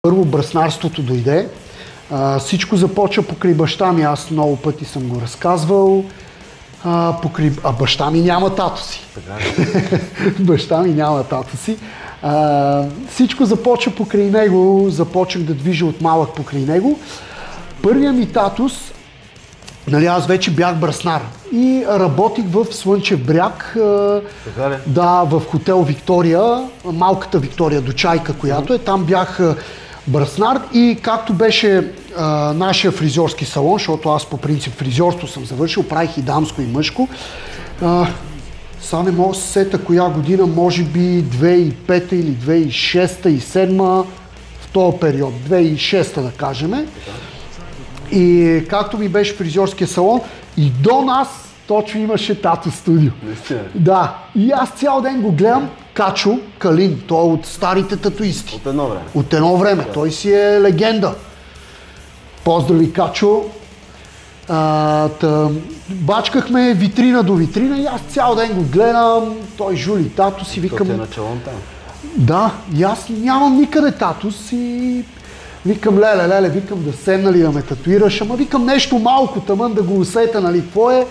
Първо браснарството дойде. Всичко започва покрай баща ми, аз много пъти съм го разказвал. Баща ми няма тато си. Баща ми няма тато си. Всичко започва покрай него, започнах да движа от малък покрай него. Първият ми татус, нали, аз вече бях браснар и работих в Слънчев бряг, да, в хотел Виктория, малката Виктория до Чайка, която е, там бях браснар и както беше нашия фризьорски салон, защото аз по принцип фризьорство съм завършил, правих и дамско и мъжко. Сега не мога да се сета коя година, може би 2005 или 2006 и 2007, в този период, 2006 да кажем. И както ми беше фризьорския салон, и до нас точно имаше тато студио. Да, и аз цял ден го гледам. Качо Калин, той е от старите татуисти. От едно време. От едно време, да. Той си е легенда. Поздрави, Качо. Бачкахме витрина до витрина и аз цял ден го гледам, той жули татус и викам... Той е началон там. Да, и аз нямам никъде татус и викам, леле, викам да седна ли да ме татуираш, ама викам нещо малко тъмън да го усета, нали, какво е.